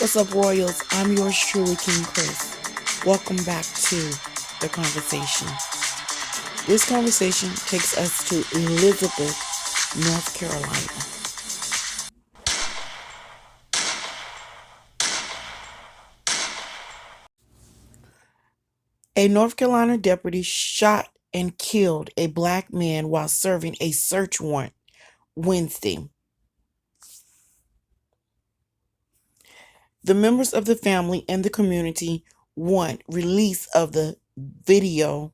What's up, Royals? I'm yours truly, King Chris. Welcome back to the conversation. This conversation takes us to Elizabeth, North Carolina. A North Carolina deputy shot and killed a black man while serving a search warrant Wednesday. The members of the family and the community want release of the video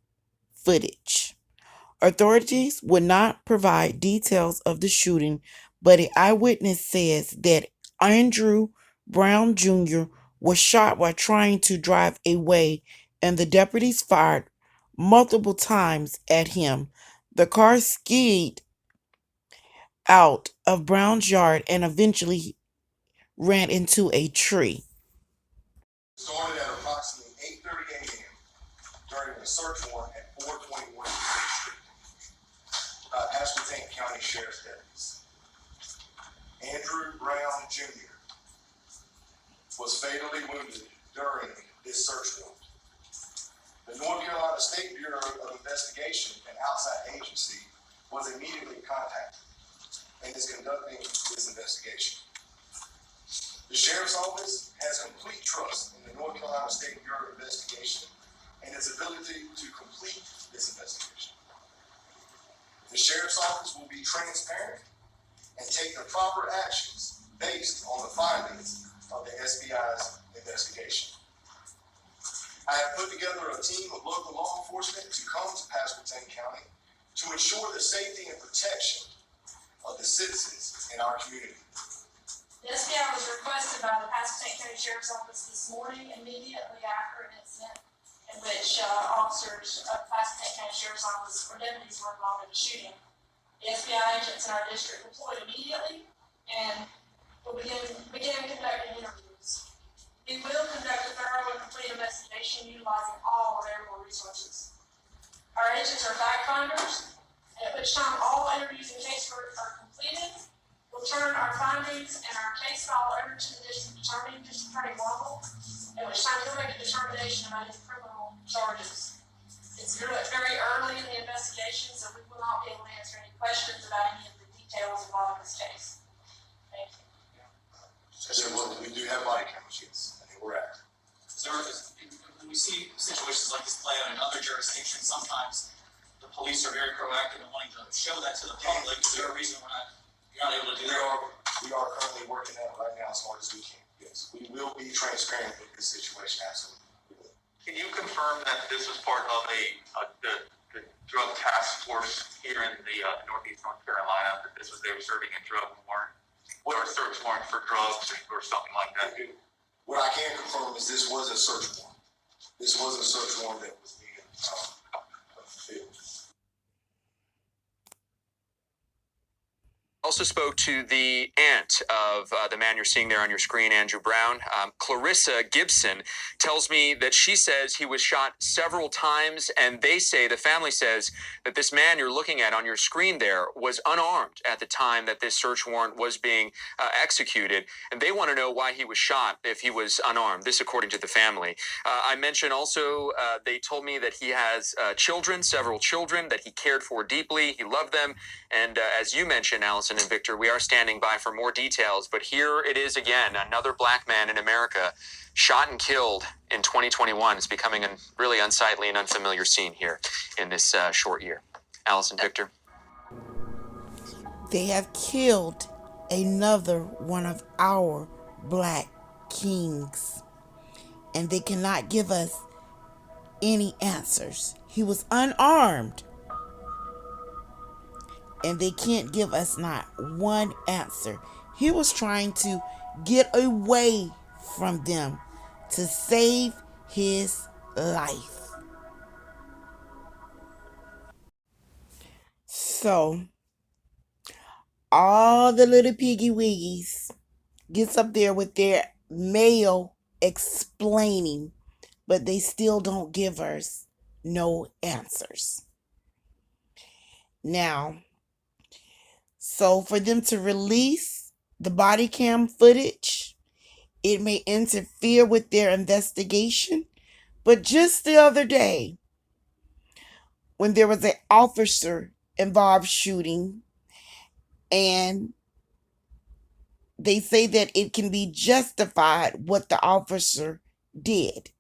footage. Authorities would not provide details of the shooting, but an eyewitness says that Andrew Brown Jr. was shot while trying to drive away, and the deputies fired multiple times at him. The car skied out of Brown's yard and eventually ran into a tree. Started at approximately 8:30 a.m. during a search warrant at 421 Street. Aspartame County Sheriff's deputies. Andrew Brown Jr. was fatally wounded during this search warrant. The North Carolina State Bureau of Investigation, an outside agency, was immediately contacted and is conducting this investigation. The Sheriff's Office has complete trust in the North Carolina State Bureau of Investigation and its ability to complete this investigation. The Sheriff's Office will be transparent and take the proper actions based on the findings of the SBI's investigation. I have put together a team of local law enforcement to come to Aspartame County to ensure the safety and protection of the citizens in our community. The SBI was requested by the Aspartame County Sheriff's Office this morning, immediately after an incident in which officers of the Aspartame County Sheriff's Office or deputies were involved in a shooting. The SBI agents in our district deployed immediately and will begin conducting interviews. We will conduct a thorough and complete investigation utilizing all available resources. Our agents are fact finders, and at which time all interviews and casework are completed, we'll turn our findings and our case file over to the district attorney Marvel, at which time he'll make a determination about his criminal charges. It's very early in the investigation, so we will not be able to answer any questions about any of the details involved in this case. Thank you. We do have body cameras, yes. I think we're active. So when we see situations like this play out in other jurisdictions, sometimes the police are very proactive and wanting to show that to the public. Is there a reason you're not able to do that? We are currently working at it right now as hard as we can. Yes, we will be transparent with this situation. Absolutely. Can you confirm that this was part of the drug task force here in the Northeast North Carolina? That this was they were serving a drug warrant or a search warrant for drugs or something like that? What I can confirm is this was a search warrant. This was a search warrant that was being fulfilled. Also spoke to the aunt of the man you're seeing there on your screen, Andrew Brown. Clarissa Gibson tells me that she says he was shot several times, and the family says that this man you're looking at on your screen there was unarmed at the time that this search warrant was being executed, and they want to know why he was shot if he was unarmed. This according to the family. I mentioned also they told me that he has several children that he cared for deeply. He loved them, and as you mentioned, Allison and Victor, we are standing by for more details, but here it is again, another black man in America shot and killed in 2021. It's becoming a really unsightly and unfamiliar scene here in this short year. Allison, Victor. They have killed another one of our black kings, and they cannot give us any answers. He was unarmed, and they can't give us not one answer. He was trying to get away from them to save his life. So, all the little piggy wiggies gets up there with their mail explaining, but they still don't give us no answers. Now, so for them to release the body cam footage it may interfere with their investigation. But just the other day, when there was an officer involved shooting, and they say that it can be justified what the officer did.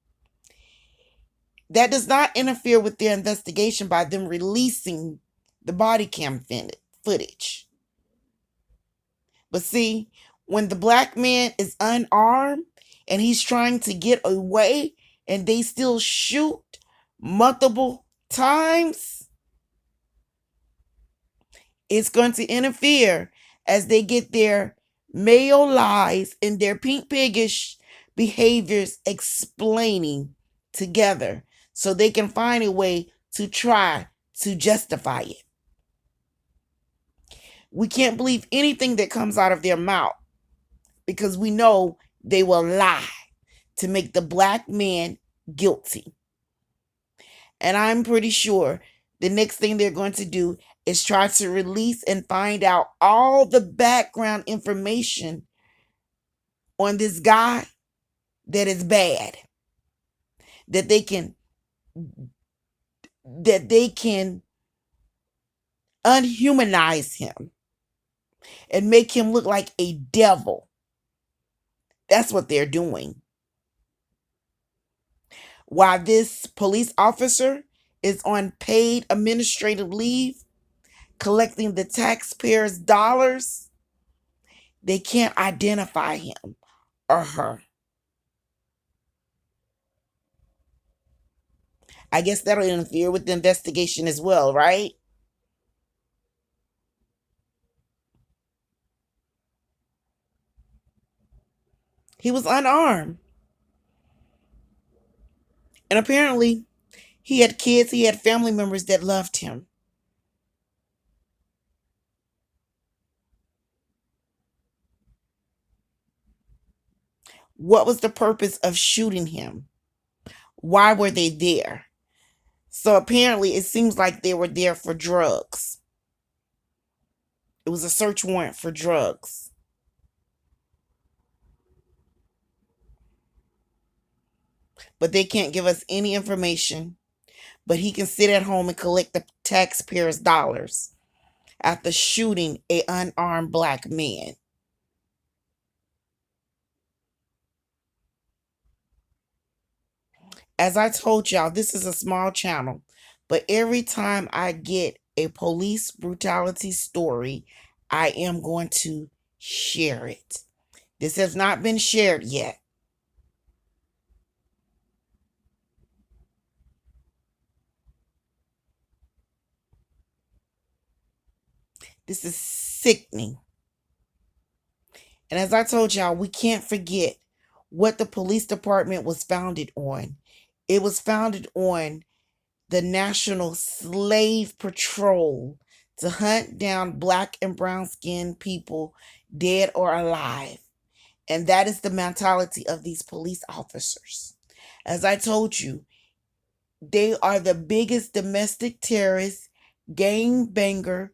That does not interfere with their investigation by them releasing the body cam footage. But see, when the black man is unarmed and he's trying to get away and they still shoot multiple times, it's going to interfere as they get their male lies and their pink piggish behaviors explaining together so they can find a way to try to justify it. We can't believe anything that comes out of their mouth because we know they will lie to make the black man guilty. And I'm pretty sure the next thing they're going to do is try to release and find out all the background information on this guy that is bad. That they can unhumanize him and make him look like a devil. That's what they're doing. While this police officer is on paid administrative leave, collecting the taxpayers' dollars, they can't identify him or her. I guess that'll interfere with the investigation as well, right? He was unarmed. And apparently, he had kids, he had family members that loved him. What was the purpose of shooting him? Why were they there? So apparently, it seems like they were there for drugs. It was a search warrant for drugs. But they can't give us any information. But he can sit at home and collect the taxpayers' dollars after shooting an unarmed black man. As I told y'all, this is a small channel, but every time I get a police brutality story, I am going to share it. This has not been shared yet. This is sickening. And as I told y'all, we can't forget what the police department was founded on. It was founded on the National Slave Patrol to hunt down black and brown skinned people, dead or alive. And that is the mentality of these police officers. As I told you, they are the biggest domestic terrorist, gangbanger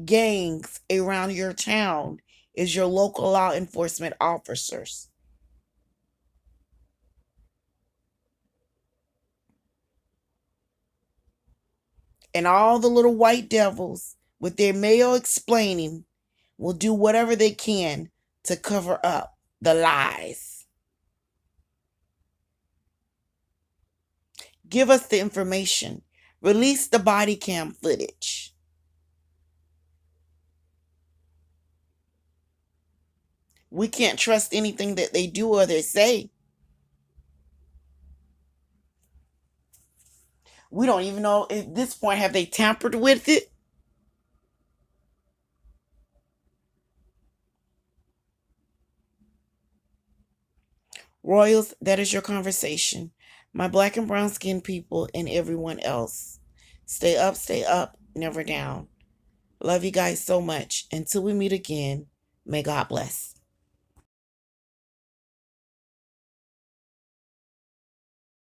gangs around your town is your local law enforcement officers. And all the little white devils with their mayo explaining will do whatever they can to cover up the lies. Give us the information. Release the body cam footage. We can't trust anything that they do or they say. We don't even know at this point, have they tampered with it? Royals, that is your conversation. My black and brown skinned people and everyone else. Stay up, never down. Love you guys so much. Until we meet again, may God bless.